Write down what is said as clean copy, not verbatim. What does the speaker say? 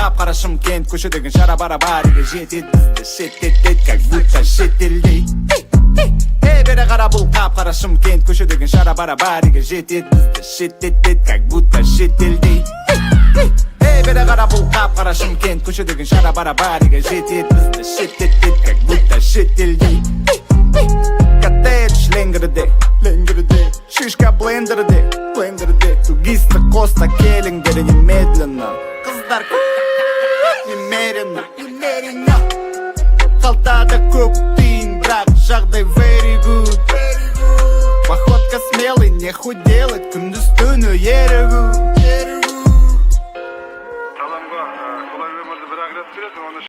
қап-қара Шымкент көшедегі жара барабариге жетет бізді шеттетет как будто шетелдей. Бері қара бұл қап-қара Шымкент көшедегі жара барабариге жетет бізді шеттетет как будто шетелдей. Бері қара бұл қап-қара Шымкент көшедегі жара барабариге жетет бізді шеттетет как будто шетелдей. Коттедж ленгірде, шишка блендерде, тугисті коста келіңдер немедленно. Қыздар немеренно, қалтада көк тиын, бірақ жағдай very good. Походка смелый, нехуй делать, күндіз түні ерігу. Адамға қолай өмірді бір ақ рет береді, оны